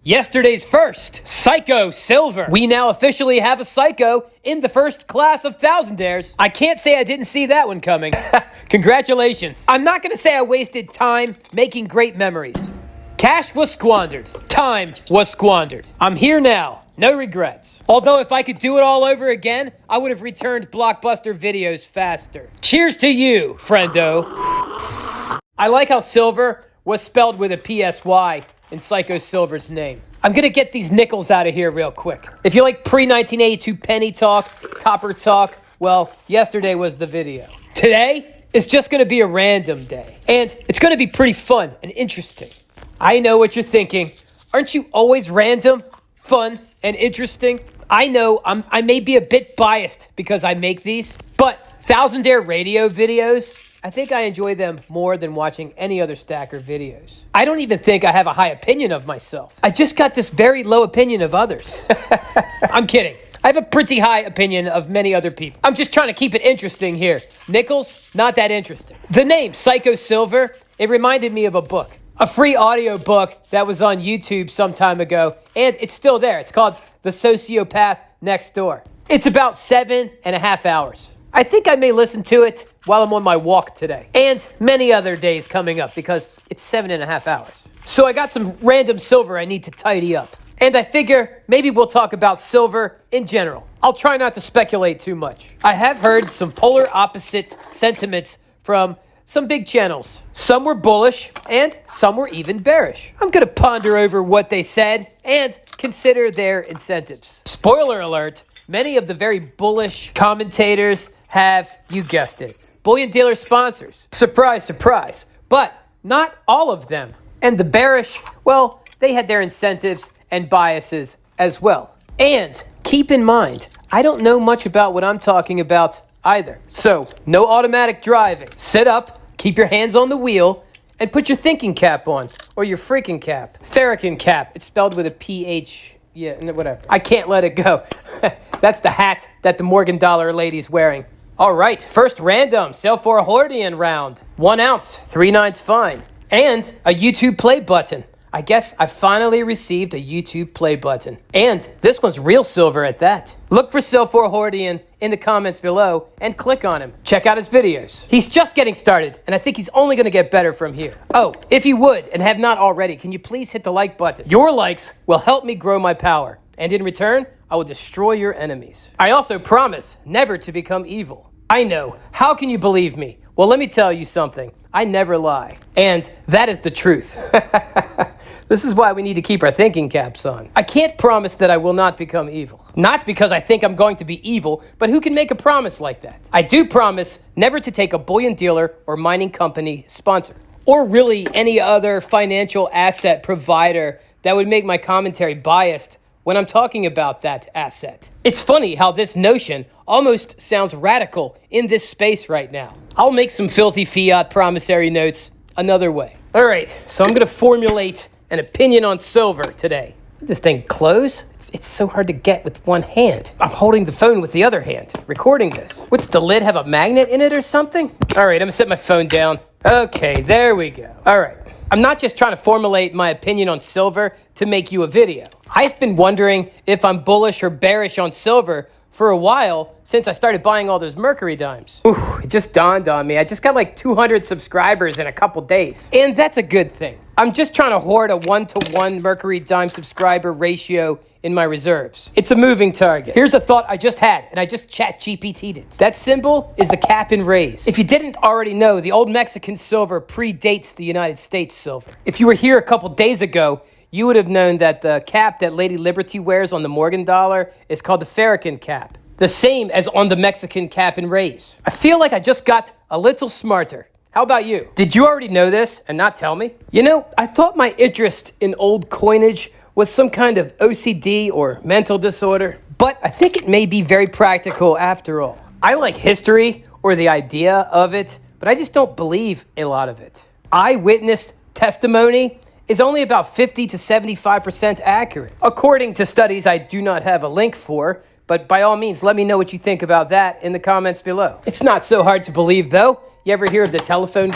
Yesterday's first, Psycho Silver. We now officially have a Psycho in the first class of thousandaires. I can't say I didn't see that one coming. Congratulations. I'm not going to say I wasted time making great memories. Cash was squandered. Time was squandered. I'm here now. No regrets. Although if I could do it all over again, I would have returned blockbuster videos faster. Cheers to you, friendo. I like how Silver was spelled with a PSY in Psycho Silver's name. I'm gonna get these nickels out of here real quick. If you like pre-1982 penny talk, copper talk, well, yesterday was the video. Today is just gonna be a random day. And it's gonna be pretty fun and interesting. I know what you're thinking. Aren't you always random, fun, and interesting? I know I may be a bit biased because I make these, but Thousandaire radio videos, I think I enjoy them more than watching any other stacker videos. I don't even think I have a high opinion of myself. I just got this very low opinion of others. I'm kidding. I have a pretty high opinion of many other people. I'm just trying to keep it interesting here. Nickels, not that interesting. The name Psycho Silver, it reminded me of a book. A free audio book that was on YouTube some time ago, and it's still there. It's called The Sociopath Next Door. It's about 7.5 hours. I think I may listen to it while I'm on my walk today, and many other days coming up because it's 7.5 hours. So I got some random silver I need to tidy up. And I figure maybe we'll talk about silver in general. I'll try not to speculate too much. I have heard some polar opposite sentiments from some big channels. Some were bullish and some were even bearish. I'm gonna ponder over what they said and consider their incentives. Spoiler alert, many of the very bullish commentators have, you guessed it, bullion dealer sponsors. Surprise, surprise. But not all of them. And the bearish, well, they had their incentives and biases as well. And keep in mind, I don't know much about what I'm talking about either. So, no automatic driving. Sit up, keep your hands on the wheel, and put your thinking cap on, or your freaking cap. Farrakin cap. It's spelled with a PH. Yeah, whatever. I can't let it go. That's the hat that the Morgan Dollar lady's wearing. All right, first random, sell for a Hordian round. 1 ounce, 3 nines fine. And a YouTube play button. I guess I finally received a YouTube play button. And this one's real silver at that. Look for Sell for a Hordian in the comments below and click on him. Check out his videos. He's just getting started, and I think he's only gonna get better from here. Oh, if you would, and have not already, can you please hit the like button? Your likes will help me grow my power. And in return, I will destroy your enemies. I also promise never to become evil. I know. How can you believe me? Well, let me tell you something. I never lie. And that is the truth. This is why we need to keep our thinking caps on. I can't promise that I will not become evil. Not because I think I'm going to be evil, but who can make a promise like that? I do promise never to take a bullion dealer or mining company sponsor, or really any other financial asset provider that would make my commentary biased when I'm talking about that asset. It's funny how this notion almost sounds radical in this space right now. I'll make some filthy fiat promissory notes another way. All right, so I'm gonna formulate an opinion on silver today. This thing close? It's so hard to get with one hand. I'm holding the phone with the other hand, recording this. What's the lid, have a magnet in it or something? All right, I'm gonna set my phone down. Okay, there we go. All right. I'm not just trying to formulate my opinion on silver to make you a video. I've been wondering if I'm bullish or bearish on silver for a while since I started buying all those Mercury dimes. Ooh, it just dawned on me. I just got like 200 subscribers in a couple days. And that's a good thing. I'm just trying to hoard a 1-to-1 Mercury dime subscriber ratio in my reserves. It's a moving target. Here's a thought I just had, and I just chat GPT'd it. That symbol is the cap and raise. If you didn't already know, the old Mexican silver predates the United States silver. If you were here a couple days ago, you would have known that the cap that Lady Liberty wears on the Morgan dollar is called the Farrakin cap. The same as on the Mexican cap and raise. I feel like I just got a little smarter. How about you? Did you already know this and not tell me? You know, I thought my interest in old coinage was some kind of OCD or mental disorder, but I think it may be very practical after all. I like history or the idea of it, but I just don't believe a lot of it. Eyewitness testimony is only about 50 to 75% accurate, according to studies I do not have a link for, but by all means, let me know what you think about that in the comments below. It's not so hard to believe, though. You ever hear of the telephone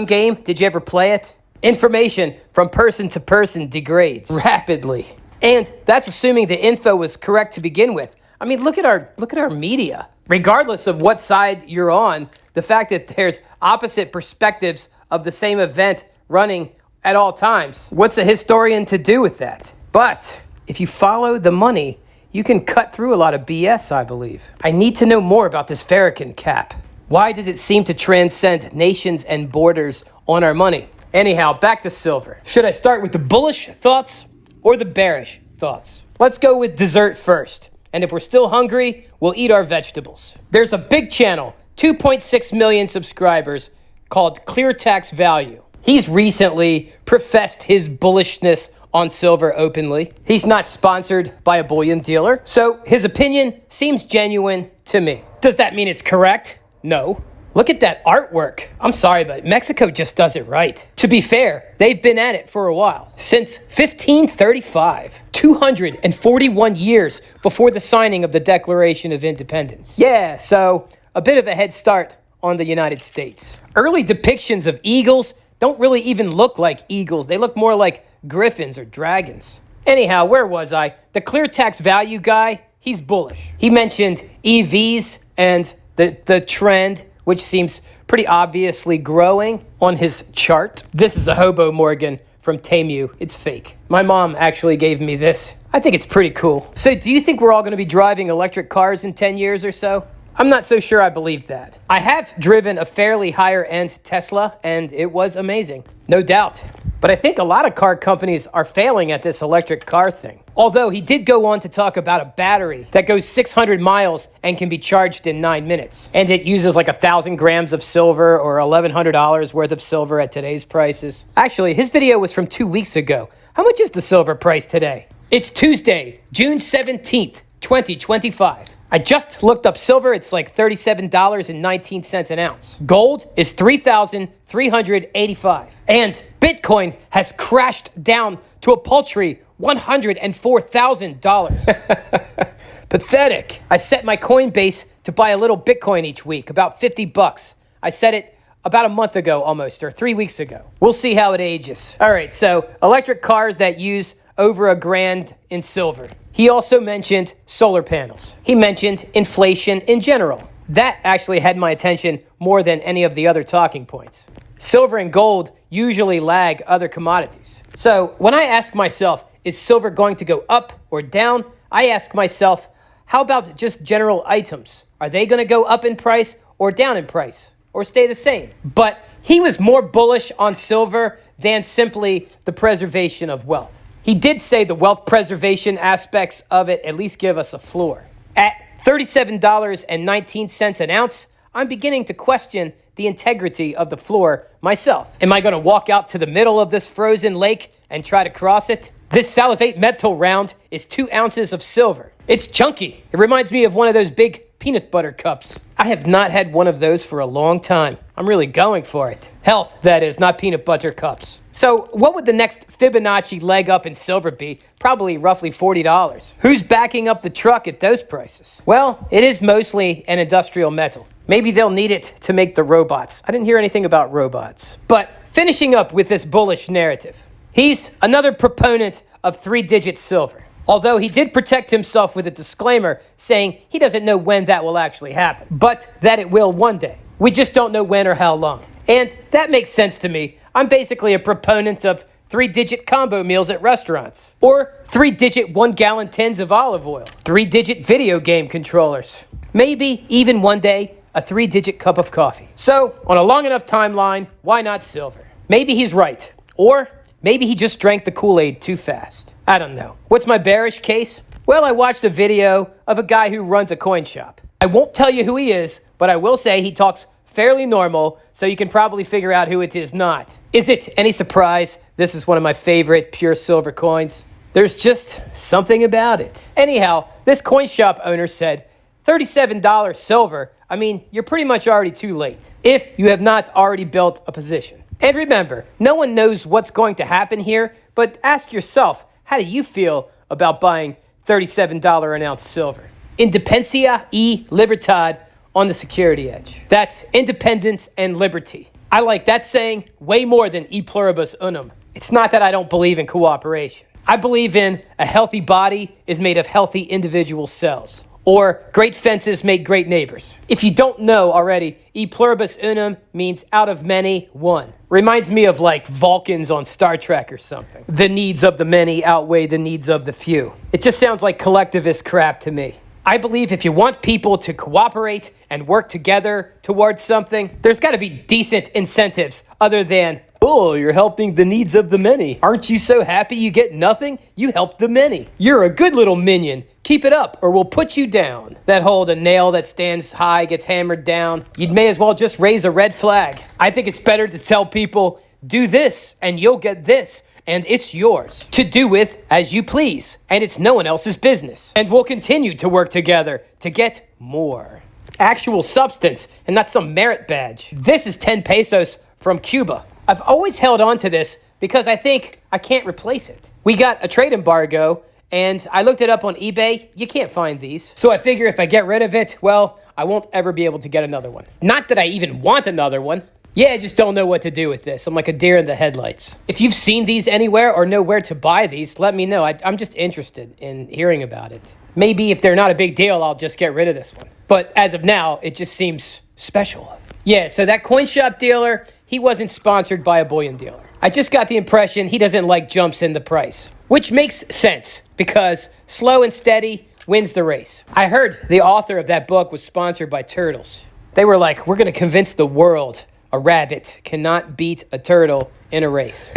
game? Did you ever play it? Information from person to person degrades rapidly. And that's assuming the info was correct to begin with. I mean, look at our media. Regardless of what side you're on, the fact that there's opposite perspectives of the same event running at all times. What's a historian to do with that? But if you follow the money, you can cut through a lot of BS, I believe. I need to know more about this Farrakin cap. Why does it seem to transcend nations and borders on our money? Anyhow, back to silver. Should I start with the bullish thoughts or the bearish thoughts? Let's go with dessert first. And if we're still hungry, we'll eat our vegetables. There's a big channel, 2.6 million subscribers, called Clear Tax Value. He's recently professed his bullishness on silver openly. He's not sponsored by a bullion dealer, so his opinion seems genuine to me. Does that mean it's correct? No. Look at that artwork. I'm sorry, but Mexico just does it right. To be fair, they've been at it for a while. Since 1535, 241 years before the signing of the Declaration of Independence. Yeah, so a bit of a head start on the United States. Early depictions of eagles don't really even look like eagles. They look more like griffins or dragons. Anyhow, where was I? The Clear Tax Value guy, he's bullish. He mentioned EVs and the trend, which seems pretty obviously growing on his chart. This is a Hobo Morgan from Temu. It's fake. My mom actually gave me this. I think it's pretty cool. So do you think we're all going to be driving electric cars in 10 years or so? I'm not so sure I believe that. I have driven a fairly higher-end Tesla, and it was amazing. No doubt. But I think a lot of car companies are failing at this electric car thing. Although he did go on to talk about a battery that goes 600 miles and can be charged in 9 minutes. And it uses like 1,000 grams of silver or $1,100 worth of silver at today's prices. Actually, his video was from 2 weeks ago. How much is the silver price today? It's Tuesday, June 17th, 2025. I just looked up silver. It's like $37.19 an ounce. Gold is $3,385. And Bitcoin has crashed down to a paltry $104,000. Pathetic. I set my Coinbase to buy a little Bitcoin each week, about $50. I set it about a month ago almost, or 3 weeks ago. We'll see how it ages. All right, so electric cars that use over $1,000 in silver. He also mentioned solar panels. He mentioned inflation in general. That actually had my attention more than any of the other talking points. Silver and gold usually lag other commodities. So when I ask myself, is silver going to go up or down? I ask myself, how about just general items? Are they going to go up in price or down in price or stay the same? But he was more bullish on silver than simply the preservation of wealth. He did say the wealth preservation aspects of it at least give us a floor. At $37.19 an ounce, I'm beginning to question the integrity of the floor myself. Am I going to walk out to the middle of this frozen lake and try to cross it? This Salivate Metal round is 2 ounces of silver. It's chunky. It reminds me of one of those big peanut butter cups. I have not had one of those for a long time. I'm really going for it. Health, that is, not peanut butter cups. So what would the next Fibonacci leg up in silver be? Probably roughly $40. Who's backing up the truck at those prices? Well, it is mostly an industrial metal. Maybe they'll need it to make the robots. I didn't hear anything about robots. But finishing up with this bullish narrative, he's another proponent of 3-digit silver. Although he did protect himself with a disclaimer saying he doesn't know when that will actually happen, but that it will one day. We just don't know when or how long. And that makes sense to me. I'm basically a proponent of 3-digit combo meals at restaurants, or 3-digit 1-gallon tins of olive oil, 3-digit video game controllers, maybe even one day a 3-digit cup of coffee. So on a long enough timeline, why not silver? Maybe he's right, or maybe he just drank the Kool-Aid too fast. I don't know. What's my bearish case? Well, I watched a video of a guy who runs a coin shop. I won't tell you who he is, but I will say he talks fairly normal, so you can probably figure out who it is not. Is it any surprise this is one of my favorite pure silver coins? There's just something about it. Anyhow, this coin shop owner said, $37 silver, I mean, you're pretty much already too late if you have not already built a position. And remember, no one knows what's going to happen here, but ask yourself, how do you feel about buying $37 an ounce silver? Independencia y libertad on the security edge. That's independence and liberty. I like that saying way more than e pluribus unum. It's not that I don't believe in cooperation. I believe in a healthy body is made of healthy individual cells. Or great fences make great neighbors. If you don't know already, e pluribus unum means out of many, one. Reminds me of like Vulcans on Star Trek or something. The needs of the many outweigh the needs of the few. It just sounds like collectivist crap to me. I believe if you want people to cooperate and work together towards something, there's got to be decent incentives other than, oh, you're helping the needs of the many. Aren't you so happy you get nothing? You help the many. You're a good little minion. Keep it up or we'll put you down. That whole the nail that stands high gets hammered down. You may as well just raise a red flag. I think it's better to tell people, do this and you'll get this. And it's yours to do with as you please. And it's no one else's business. And we'll continue to work together to get more. Actual substance and not some merit badge. This is 10 pesos from Cuba. I've always held on to this because I think I can't replace it. We got a trade embargo and I looked it up on eBay. You can't find these. So I figure if I get rid of it, well, I won't ever be able to get another one. Not that I even want another one. Yeah, I just don't know what to do with this. I'm like a deer in the headlights. If you've seen these anywhere or know where to buy these, let me know. I'm just interested in hearing about it. Maybe if they're not a big deal, I'll just get rid of this one. But as of now, it just seems special. Yeah, so that coin shop dealer, he wasn't sponsored by a bullion dealer. I just got the impression he doesn't like jumps in the price, which makes sense because slow and steady wins the race. I heard the author of that book was sponsored by turtles. They were like, we're going to convince the world a rabbit cannot beat a turtle in a race.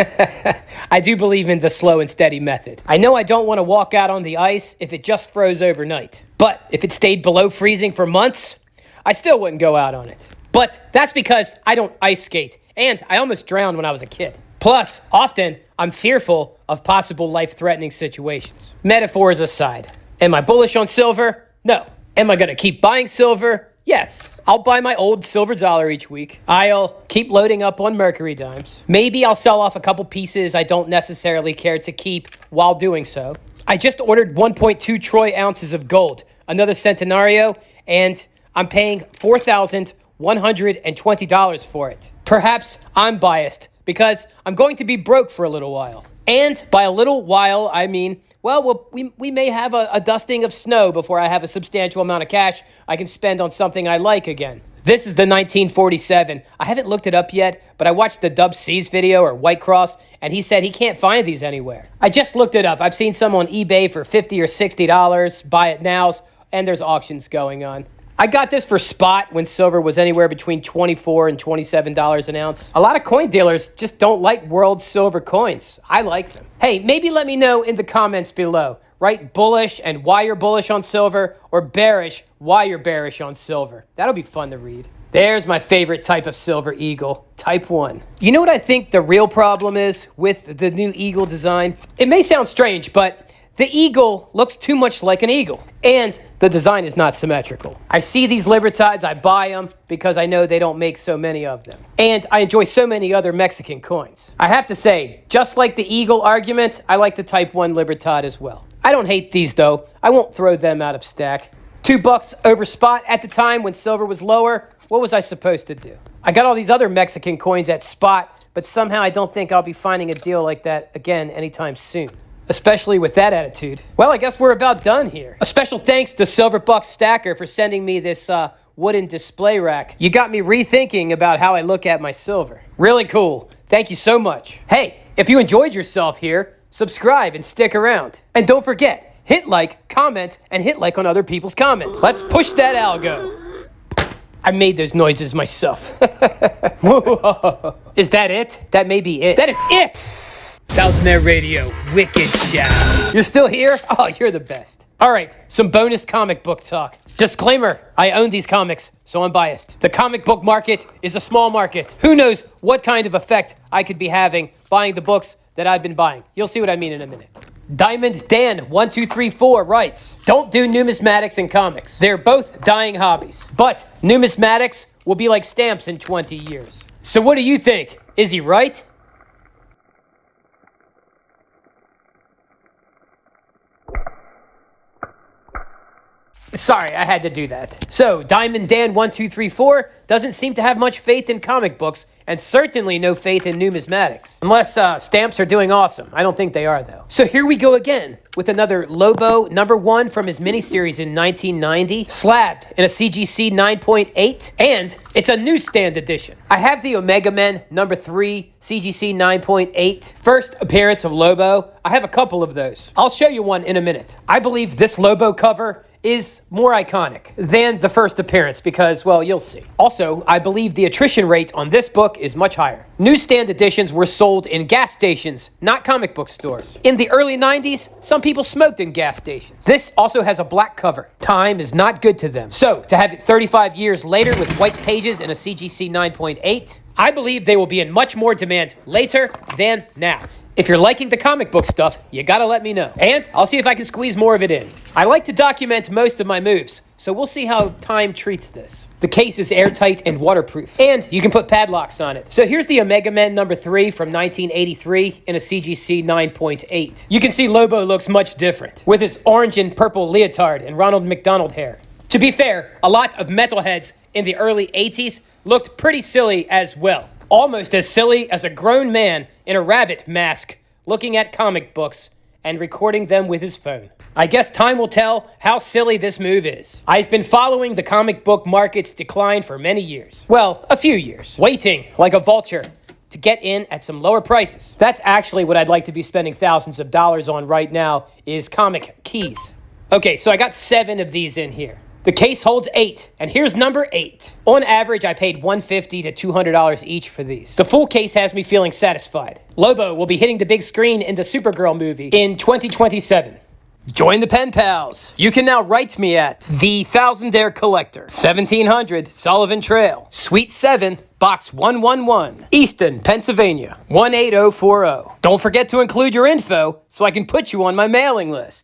I do believe in the slow and steady method. I know I don't want to walk out on the ice if it just froze overnight. But if it stayed below freezing for months, I still wouldn't go out on it. But that's because I don't ice skate. And I almost drowned when I was a kid. Plus, often, I'm fearful of possible life-threatening situations. Metaphors aside, am I bullish on silver? No. Am I going to keep buying silver? Yes. I'll buy my old silver dollar each week. I'll keep loading up on mercury dimes. Maybe I'll sell off a couple pieces I don't necessarily care to keep while doing so. I just ordered 1.2 troy ounces of gold, another centenario, and I'm paying $4,120 for it. Perhaps I'm biased because I'm going to be broke for a little while. And by a little while, I mean, well, we may have a dusting of snow before I have a substantial amount of cash I can spend on something I like again. This is the 1947. I haven't looked it up yet, but I watched the Dub C's video or White Cross, and he said he can't find these anywhere. I just looked it up. I've seen some on eBay for $50 or $60. Buy it now, and there's auctions going on. I got this for spot when silver was anywhere between $24 and $27 an ounce. A lot of coin dealers just don't like world silver coins. I like them. Hey, maybe let me know in the comments below. Write bullish and why you're bullish on silver, or bearish, why you're bearish on silver. That'll be fun to read. There's my favorite type of silver eagle, type 1. You know what I think the real problem is with the new eagle design? It may sound strange, but the eagle looks too much like an eagle, and the design is not symmetrical. I see these Libertides, I buy them because I know they don't make so many of them. And I enjoy so many other Mexican coins. I have to say, just like the eagle argument, I like the Type 1 Libertad as well. I don't hate these though. I won't throw them out of stack. $2 over spot at the time when silver was lower. What was I supposed to do? I got all these other Mexican coins at spot, but somehow I don't think I'll be finding a deal like that again anytime soon. Especially with that attitude. Well, I guess we're about done here. A special thanks to Silverbuck Stacker for sending me this wooden display rack. You got me rethinking about how I look at my silver. Really cool. Thank you so much. Hey, if you enjoyed yourself here, subscribe and stick around. And don't forget, hit like, comment, and hit like on other people's comments. Let's push that algo. I made those noises myself. Is that it? That may be it. That is it! Thousandaire Radio, wicked show. You're still here? Oh, you're the best. All right, some bonus comic book talk. Disclaimer, I own these comics, so I'm biased. The comic book market is a small market. Who knows what kind of effect I could be having buying the books that I've been buying. You'll see what I mean in a minute. Diamond Dan 1234 writes, don't do numismatics and comics. They're both dying hobbies. But numismatics will be like stamps in 20 years. So what do you think? Is he right? Sorry, I had to do that. So, Diamond Dan 1234 doesn't seem to have much faith in comic books and certainly no faith in numismatics. Unless stamps are doing awesome. I don't think they are, though. So here we go again with another Lobo #1 from his miniseries in 1990, slabbed in a CGC 9.8, and it's a newsstand edition. I have the Omega Men #3 CGC 9.8, first appearance of Lobo. I have a couple of those. I'll show you one in a minute. I believe this Lobo cover is more iconic than the first appearance because, well, you'll see. Also, I believe the attrition rate on this book is much higher. Newsstand editions were sold in gas stations, not comic book stores. In the early 90s, some people smoked in gas stations. This also has a black cover. Time is not good to them. So, to have it 35 years later with white pages in a CGC 9.8, I believe they will be in much more demand later than now. If you're liking the comic book stuff, you gotta let me know. And I'll see if I can squeeze more of it in. I like to document most of my moves, so we'll see how time treats this. The case is airtight and waterproof, and you can put padlocks on it. So here's the Omega Men #3 from 1983 in a CGC 9.8. You can see Lobo looks much different, with his orange and purple leotard and Ronald McDonald hair. To be fair, a lot of metalheads in the early 80s looked pretty silly as well. Almost as silly as a grown man in a rabbit mask looking at comic books and recording them with his phone. I guess time will tell how silly this move is. I've been following the comic book market's decline for many years. Well, a few years. Waiting like a vulture to get in at some lower prices. That's actually what I'd like to be spending thousands of dollars on right now is comic keys. Okay, so I got 7 of these in here. The case holds 8, and here's number 8. On average, I paid $150 to $200 each for these. The full case has me feeling satisfied. Lobo will be hitting the big screen in the Supergirl movie in 2027. Join the pen pals. You can now write me at The Thousandaire Collector, 1700 Sullivan Trail, Suite 7, Box 111, Easton, Pennsylvania, 18040. Don't forget to include your info so I can put you on my mailing list.